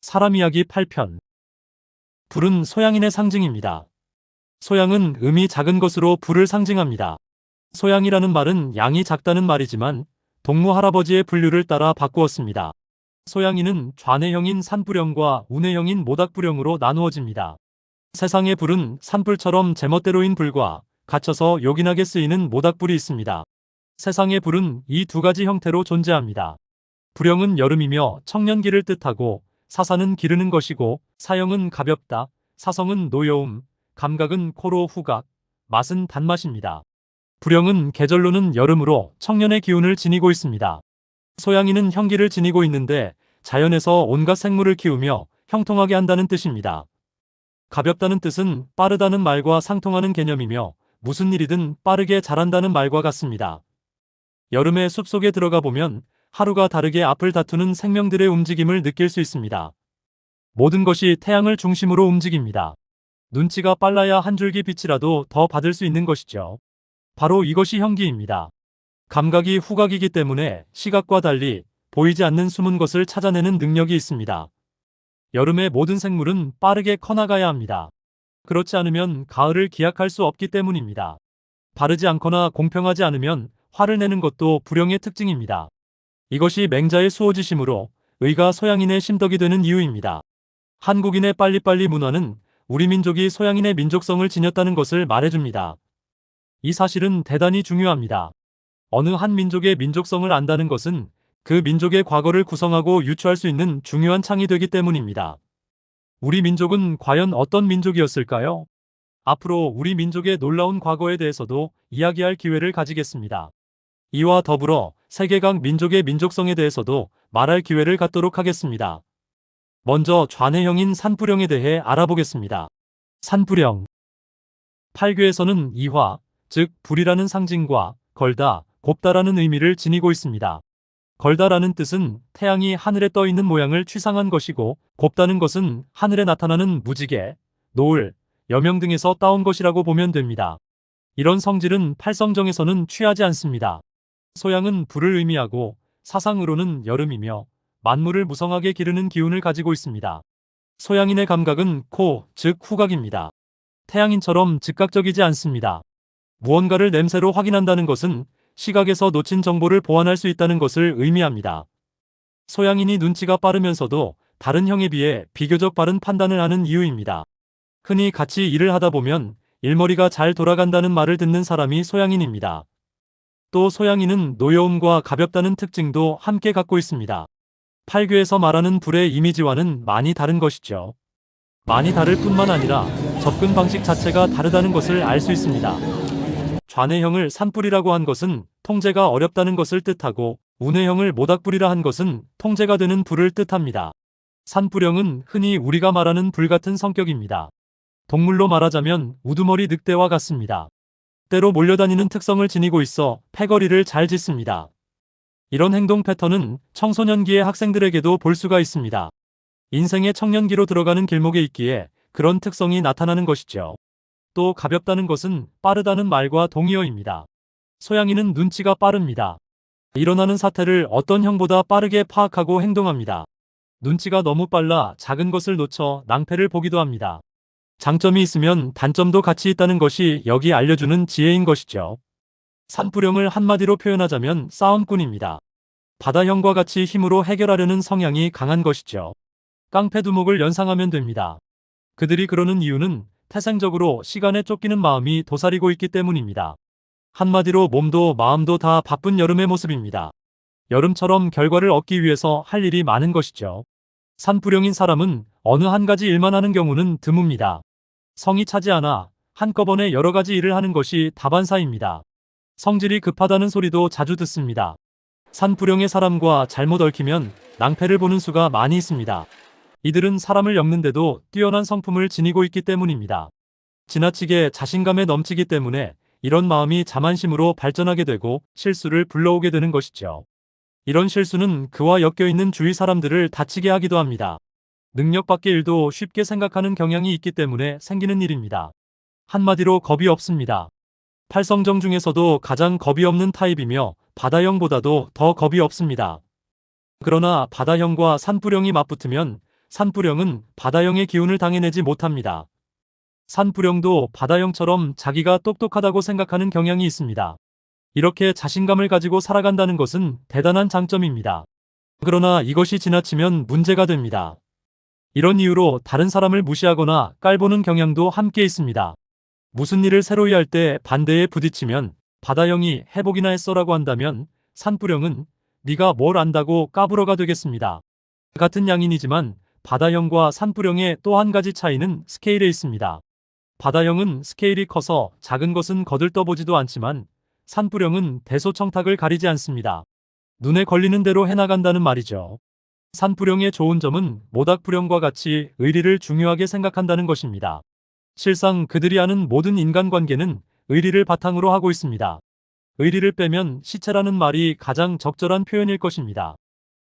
사람 이야기 8편. 불은 소양인의 상징입니다. 소양은 음이 작은 것으로 불을 상징합니다. 소양이라는 말은 양이 작다는 말이지만 동무 할아버지의 분류를 따라 바꾸었습니다. 소양인은 좌뇌형인 산불형과 우뇌형인 모닥불형으로 나누어집니다. 세상의 불은 산불처럼 제멋대로인 불과 갇혀서 요긴하게 쓰이는 모닥불이 있습니다. 세상의 불은 이 두 가지 형태로 존재합니다. 불형은 여름이며 청년기를 뜻하고 사사는 기르는 것이고 사형은 가볍다, 사성은 노여움, 감각은 코로 후각, 맛은 단맛입니다. 불형은 계절로는 여름으로 청년의 기운을 지니고 있습니다. 소양이는 형기를 지니고 있는데 자연에서 온갖 생물을 키우며 형통하게 한다는 뜻입니다. 가볍다는 뜻은 빠르다는 말과 상통하는 개념이며 무슨 일이든 빠르게 잘한다는 말과 같습니다. 여름의 숲속에 들어가 보면 하루가 다르게 앞을 다투는 생명들의 움직임을 느낄 수 있습니다. 모든 것이 태양을 중심으로 움직입니다. 눈치가 빨라야 한 줄기 빛이라도 더 받을 수 있는 것이죠. 바로 이것이 형기입니다. 감각이 후각이기 때문에 시각과 달리 보이지 않는 숨은 것을 찾아내는 능력이 있습니다. 여름의 모든 생물은 빠르게 커나가야 합니다. 그렇지 않으면 가을을 기약할 수 없기 때문입니다. 바르지 않거나 공평하지 않으면 화를 내는 것도 불형의 특징입니다. 이것이 맹자의 수호지심으로 의가 소양인의 심덕이 되는 이유입니다. 한국인의 빨리빨리 문화는 우리 민족이 소양인의 민족성을 지녔다는 것을 말해줍니다. 이 사실은 대단히 중요합니다. 어느 한 민족의 민족성을 안다는 것은 그 민족의 과거를 구성하고 유추할 수 있는 중요한 창이 되기 때문입니다. 우리 민족은 과연 어떤 민족이었을까요? 앞으로 우리 민족의 놀라운 과거에 대해서도 이야기할 기회를 가지겠습니다. 이와 더불어 세계 각 민족의 민족성에 대해서도 말할 기회를 갖도록 하겠습니다. 먼저 좌뇌형인 산불형에 대해 알아보겠습니다. 산불형. 팔교에서는 이화, 즉 불이라는 상징과 걸다, 곱다라는 의미를 지니고 있습니다. 걸다라는 뜻은 태양이 하늘에 떠 있는 모양을 취상한 것이고 곱다는 것은 하늘에 나타나는 무지개, 노을, 여명 등에서 따온 것이라고 보면 됩니다. 이런 성질은 팔성정에서는 취하지 않습니다. 소양은 불을 의미하고 사상으로는 여름이며 만물을 무성하게 기르는 기운을 가지고 있습니다. 소양인의 감각은 코, 즉 후각입니다. 태양인처럼 즉각적이지 않습니다. 무언가를 냄새로 확인한다는 것은 시각에서 놓친 정보를 보완할 수 있다는 것을 의미합니다. 소양인이 눈치가 빠르면서도 다른 형에 비해 비교적 빠른 판단을 하는 이유입니다. 흔히 같이 일을 하다 보면 일머리가 잘 돌아간다는 말을 듣는 사람이 소양인입니다. 또 소양인은 노여움과 가볍다는 특징도 함께 갖고 있습니다. 팔교에서 말하는 불의 이미지와는 많이 다른 것이죠. 많이 다를 뿐만 아니라 접근 방식 자체가 다르다는 것을 알 수 있습니다. 좌뇌형을 산불이라고 한 것은 통제가 어렵다는 것을 뜻하고 우뇌형을 모닥불이라 한 것은 통제가 되는 불을 뜻합니다. 산불형은 흔히 우리가 말하는 불 같은 성격입니다. 동물로 말하자면 우두머리 늑대와 같습니다. 때로 몰려다니는 특성을 지니고 있어 패거리를 잘 짖습니다. 이런 행동 패턴은 청소년기의 학생들에게도 볼 수가 있습니다. 인생의 청년기로 들어가는 길목에 있기에 그런 특성이 나타나는 것이죠. 또 가볍다는 것은 빠르다는 말과 동의어입니다. 소양인은 눈치가 빠릅니다. 일어나는 사태를 어떤 형보다 빠르게 파악하고 행동합니다. 눈치가 너무 빨라 작은 것을 놓쳐 낭패를 보기도 합니다. 장점이 있으면 단점도 같이 있다는 것이 여기 알려주는 지혜인 것이죠. 산불형을 한마디로 표현하자면 싸움꾼입니다. 바다형과 같이 힘으로 해결하려는 성향이 강한 것이죠. 깡패두목을 연상하면 됩니다. 그들이 그러는 이유는 태생적으로 시간에 쫓기는 마음이 도사리고 있기 때문입니다. 한마디로 몸도 마음도 다 바쁜 여름의 모습입니다. 여름처럼 결과를 얻기 위해서 할 일이 많은 것이죠. 산불형인 사람은 어느 한 가지 일만 하는 경우는 드뭅니다. 성이 차지 않아 한꺼번에 여러 가지 일을 하는 것이 다반사입니다. 성질이 급하다는 소리도 자주 듣습니다. 산불형의 사람과 잘못 얽히면 낭패를 보는 수가 많이 있습니다. 이들은 사람을 엮는데도 뛰어난 성품을 지니고 있기 때문입니다. 지나치게 자신감에 넘치기 때문에 이런 마음이 자만심으로 발전하게 되고 실수를 불러오게 되는 것이죠. 이런 실수는 그와 엮여있는 주위 사람들을 다치게 하기도 합니다. 능력 밖의 일도 쉽게 생각하는 경향이 있기 때문에 생기는 일입니다. 한마디로 겁이 없습니다. 팔성정 중에서도 가장 겁이 없는 타입이며 바다형보다도 더 겁이 없습니다. 그러나 바다형과 산불형이 맞붙으면 산불령은 바다형의 기운을 당해내지 못합니다. 산불령도 바다형처럼 자기가 똑똑하다고 생각하는 경향이 있습니다. 이렇게 자신감을 가지고 살아간다는 것은 대단한 장점입니다. 그러나 이것이 지나치면 문제가 됩니다. 이런 이유로 다른 사람을 무시하거나 깔보는 경향도 함께 있습니다. 무슨 일을 새로이 할 때 반대에 부딪히면 바다형이 해보기나 했어라고 한다면 산불령은 네가 뭘 안다고 까불어가 되겠습니다. 같은 양인이지만 바다형과 산불령의 또 한 가지 차이는 스케일에 있습니다. 바다형은 스케일이 커서 작은 것은 거들떠보지도 않지만 산불령은 대소청탁을 가리지 않습니다. 눈에 걸리는 대로 해나간다는 말이죠. 산불령의 좋은 점은 모닥불령과 같이 의리를 중요하게 생각한다는 것입니다. 실상 그들이 아는 모든 인간관계는 의리를 바탕으로 하고 있습니다. 의리를 빼면 시체라는 말이 가장 적절한 표현일 것입니다.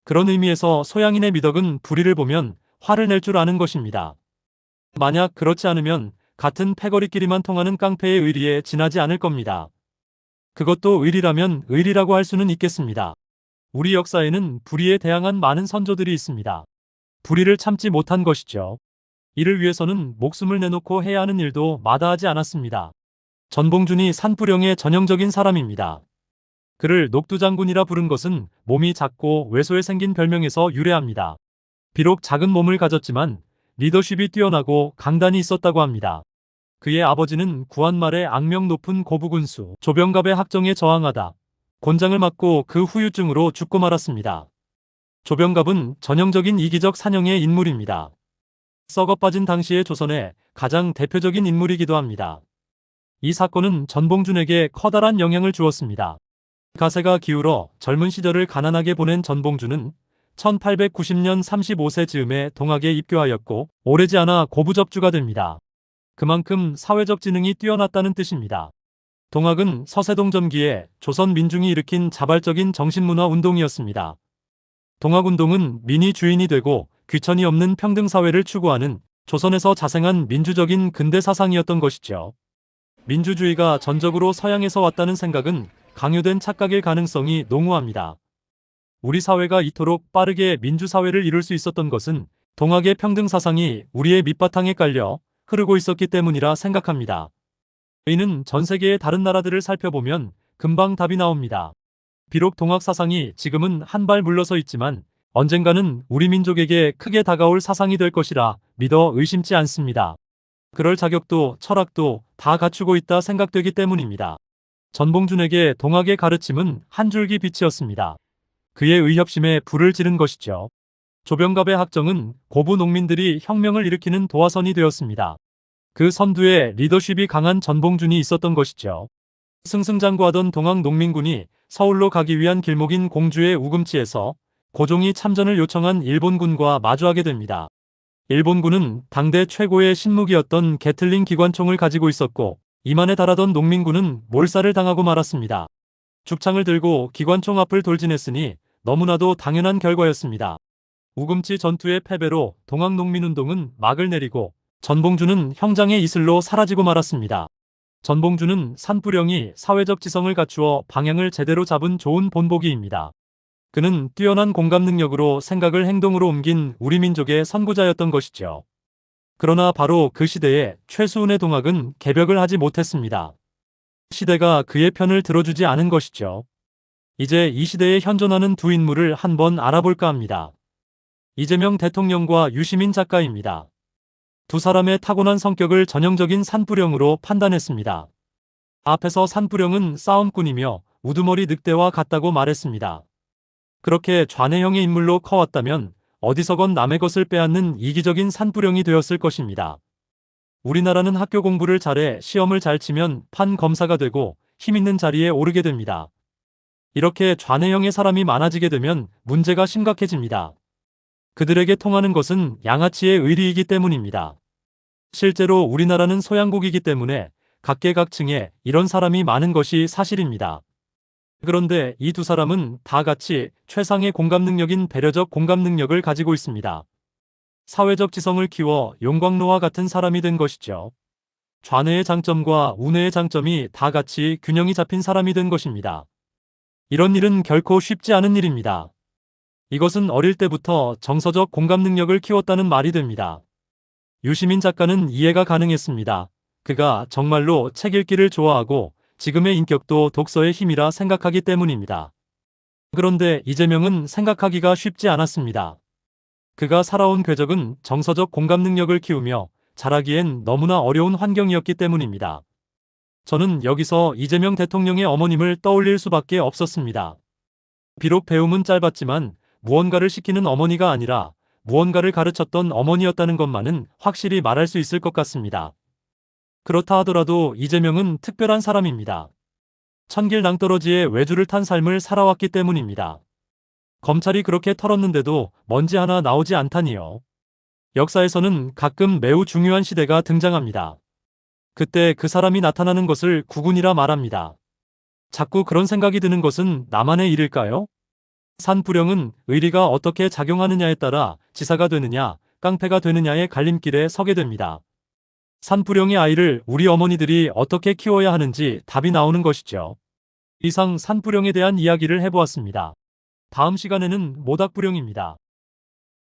그런 의미에서 소양인의 미덕은 불의를 보면 화를 낼 줄 아는 것입니다. 만약 그렇지 않으면 같은 패거리끼리만 통하는 깡패의 의리에 지나지 않을 겁니다. 그것도 의리라면 의리라고 할 수는 있겠습니다. 우리 역사에는 불의에 대항한 많은 선조들이 있습니다. 불의를 참지 못한 것이죠. 이를 위해서는 목숨을 내놓고 해야 하는 일도 마다하지 않았습니다. 전봉준이 산불령의 전형적인 사람입니다. 그를 녹두장군이라 부른 것은 몸이 작고 왜소해 생긴 별명에서 유래합니다. 비록 작은 몸을 가졌지만 리더십이 뛰어나고 강단이 있었다고 합니다. 그의 아버지는 구한말의 악명 높은 고부군수 조병갑의 학정에 저항하다 곤장을 맞고 그 후유증으로 죽고 말았습니다. 조병갑은 전형적인 이기적 산형의 인물입니다. 썩어빠진 당시의 조선의 가장 대표적인 인물이기도 합니다. 이 사건은 전봉준에게 커다란 영향을 주었습니다. 가세가 기울어 젊은 시절을 가난하게 보낸 전봉준은 1890년 35세 즈음에 동학에 입교하였고 오래지 않아 고부접주가 됩니다. 그만큼 사회적 지능이 뛰어났다는 뜻입니다. 동학은 서세동 점기에 조선 민중이 일으킨 자발적인 정신문화 운동이었습니다. 동학운동은 민이 주인이 되고 귀천이 없는 평등사회를 추구하는 조선에서 자생한 민주적인 근대 사상이었던 것이죠. 민주주의가 전적으로 서양에서 왔다는 생각은 강요된 착각일 가능성이 농후합니다. 우리 사회가 이토록 빠르게 민주사회를 이룰 수 있었던 것은 동학의 평등사상이 우리의 밑바탕에 깔려 흐르고 있었기 때문이라 생각합니다. 이는 전 세계의 다른 나라들을 살펴보면 금방 답이 나옵니다. 비록 동학 사상이 지금은 한 발 물러서 있지만 언젠가는 우리 민족에게 크게 다가올 사상이 될 것이라 믿어 의심치 않습니다. 그럴 자격도 철학도 다 갖추고 있다 생각되기 때문입니다. 전봉준에게 동학의 가르침은 한 줄기 빛이었습니다. 그의 의협심에 불을 지른 것이죠. 조병갑의 학정은 고부 농민들이 혁명을 일으키는 도화선이 되었습니다. 그 선두에 리더십이 강한 전봉준이 있었던 것이죠. 승승장구하던 동학 농민군이 서울로 가기 위한 길목인 공주의 우금치에서 고종이 참전을 요청한 일본군과 마주하게 됩니다. 일본군은 당대 최고의 신무기였던 게틀링 기관총을 가지고 있었고 이만에 달하던 농민군은 몰살을 당하고 말았습니다. 죽창을 들고 기관총 앞을 돌진했으니 너무나도 당연한 결과였습니다. 우금치 전투의 패배로 동학농민운동은 막을 내리고 전봉준은 형장의 이슬로 사라지고 말았습니다. 전봉준은 산불령이 사회적 지성을 갖추어 방향을 제대로 잡은 좋은 본보기입니다. 그는 뛰어난 공감 능력으로 생각을 행동으로 옮긴 우리 민족의 선구자였던 것이죠. 그러나 바로 그 시대에 최수훈의 동학은 개벽을 하지 못했습니다. 시대가 그의 편을 들어주지 않은 것이죠. 이제 이 시대에 현존하는 두 인물을 한번 알아볼까 합니다. 이재명 대통령과 유시민 작가입니다. 두 사람의 타고난 성격을 전형적인 산불령으로 판단했습니다. 앞에서 산불령은 싸움꾼이며 우두머리 늑대와 같다고 말했습니다. 그렇게 좌뇌형의 인물로 커왔다면 어디서건 남의 것을 빼앗는 이기적인 산불령이 되었을 것입니다. 우리나라는 학교 공부를 잘해 시험을 잘 치면 판 검사가 되고 힘 있는 자리에 오르게 됩니다. 이렇게 좌뇌형의 사람이 많아지게 되면 문제가 심각해집니다. 그들에게 통하는 것은 양아치의 의리이기 때문입니다. 실제로 우리나라는 소양국이기 때문에 각계각층에 이런 사람이 많은 것이 사실입니다. 그런데 이 두 사람은 다 같이 최상의 공감 능력인 배려적 공감 능력을 가지고 있습니다. 사회적 지성을 키워 용광로와 같은 사람이 된 것이죠. 좌뇌의 장점과 우뇌의 장점이 다 같이 균형이 잡힌 사람이 된 것입니다. 이런 일은 결코 쉽지 않은 일입니다. 이것은 어릴 때부터 정서적 공감 능력을 키웠다는 말이 됩니다. 유시민 작가는 이해가 가능했습니다. 그가 정말로 책 읽기를 좋아하고 지금의 인격도 독서의 힘이라 생각하기 때문입니다. 그런데 이재명은 생각하기가 쉽지 않았습니다. 그가 살아온 궤적은 정서적 공감 능력을 키우며 자라기엔 너무나 어려운 환경이었기 때문입니다. 저는 여기서 이재명 대통령의 어머님을 떠올릴 수밖에 없었습니다. 비록 배움은 짧았지만 무언가를 시키는 어머니가 아니라 무언가를 가르쳤던 어머니였다는 것만은 확실히 말할 수 있을 것 같습니다. 그렇다 하더라도 이재명은 특별한 사람입니다. 천길 낭떠러지의 외주를 탄 삶을 살아왔기 때문입니다. 검찰이 그렇게 털었는데도 먼지 하나 나오지 않다니요. 역사에서는 가끔 매우 중요한 시대가 등장합니다. 그때 그 사람이 나타나는 것을 구군이라 말합니다. 자꾸 그런 생각이 드는 것은 나만의 일일까요? 산부령은 의리가 어떻게 작용하느냐에 따라 지사가 되느냐, 깡패가 되느냐의 갈림길에 서게 됩니다. 산부령의 아이를 우리 어머니들이 어떻게 키워야 하는지 답이 나오는 것이죠. 이상 산부령에 대한 이야기를 해보았습니다. 다음 시간에는 모닥불령입니다.